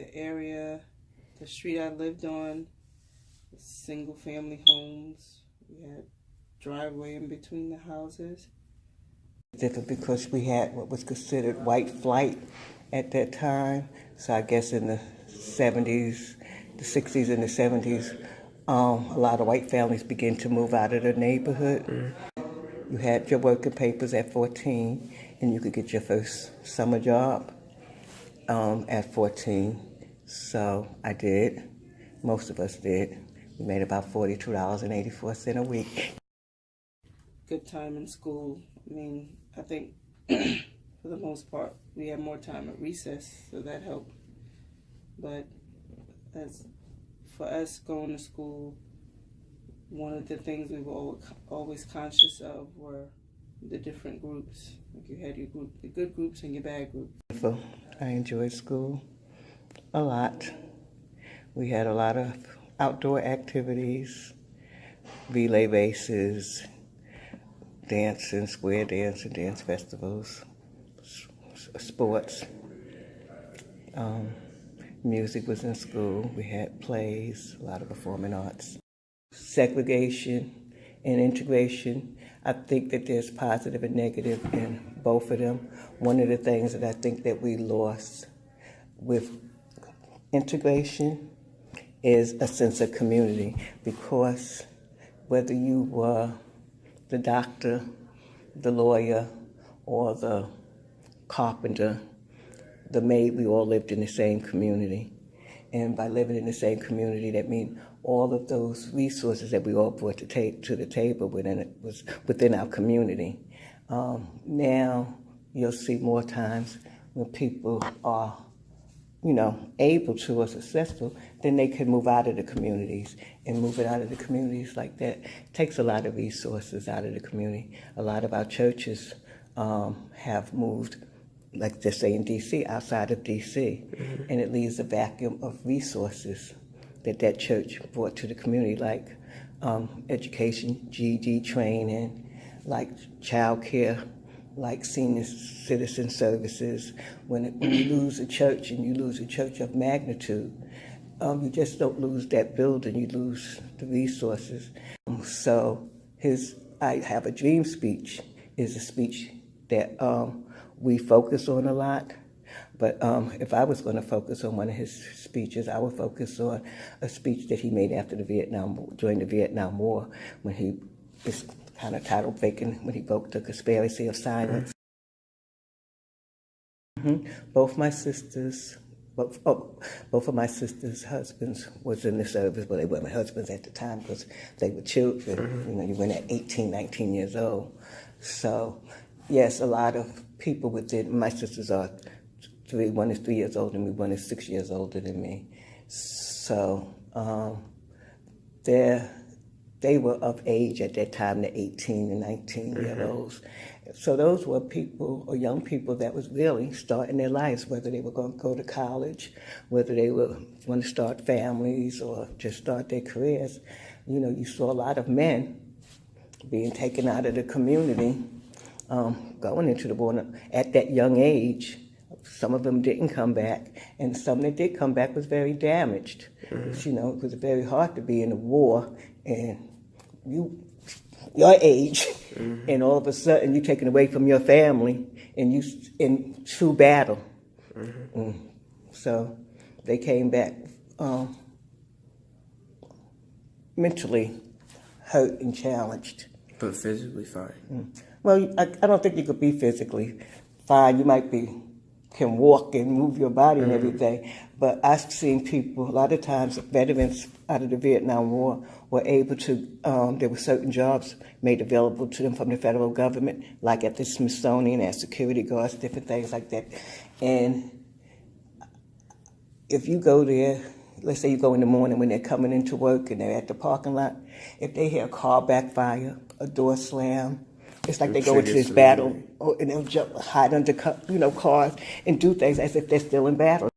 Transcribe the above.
the area, the street I lived on, single family homes. We had driveway in between the houses. Different because we had what was considered white flight at that time. So I guess in the 70s, the 60s and the 70s, a lot of white families began to move out of the neighborhood. You had your working papers at 14, and you could get your first summer job at 14. So I did. Most of us did. We made about $42.84 a week. Good time in school. I mean, I think for the most part, we had more time at recess, so that helped. But as for us going to school, one of the things we were always conscious of were the different groups. Like you had your group, the good groups and your bad groups. I enjoyed school a lot. We had a lot of outdoor activities, relay races, dancing, square dancing, dance festivals, sports. Music was in school. We had plays, a lot of performing arts. Segregation and integration, I think that there's positive and negative in both of them. One of the things that I think that we lost with integration is a sense of community, because whether you were the doctor, the lawyer, or the carpenter, the maid, we all lived in the same community. And by living in the same community, that means all of those resources that we all brought to the table was within our community. Now you'll see more times when people are, able to or successful, then they can move out of the communities. And moving out of the communities like that takes a lot of resources out of the community. A lot of our churches have moved, like just say in D.C., outside of D.C., and it leaves a vacuum of resources that church brought to the community, like education, GED training, like child care, like senior citizen services. When you lose a church, and you lose a church of magnitude, you just don't lose that building, you lose the resources. So I Have a Dream speech is a speech that we focus on a lot. But if I was going to focus on one of his speeches, I would focus on a speech that he made after during the Vietnam War, when he is kind of titled vacant, when he broke the conspiracy of silence. Both of my sisters' husbands was in the service, but they weren't husbands at the time because they were children. You went at 18, 19 years old. So, yes, a lot of people within, my sisters are one is 3 years older than me, one is 6 years older than me. So they were of age at that time, the 18 and 19-year-olds. So those were people, or young people, that was really starting their lives, whether they were going to go to college, whether they were going to start families or just start their careers. You saw a lot of men being taken out of the community, going into the war at that young age. Some of them didn't come back, and some that did come back was very damaged. Because, it was very hard to be in a war and your age, and all of a sudden you're taken away from your family and you in true battle. So they came back mentally hurt and challenged. But physically fine. Well, I don't think you could be physically fine. You might can walk and move your body and everything. But I've seen people, a lot of times, veterans out of the Vietnam War were able to, there were certain jobs made available to them from the federal government, like at the Smithsonian as security guards, different things like that. And if you go there, let's say you go in the morning when they're coming into work and they're at the parking lot, if they hear a car backfire, a door slam, it's like they go into this battle, and they'll hide under cars and do things as if they're still in battle.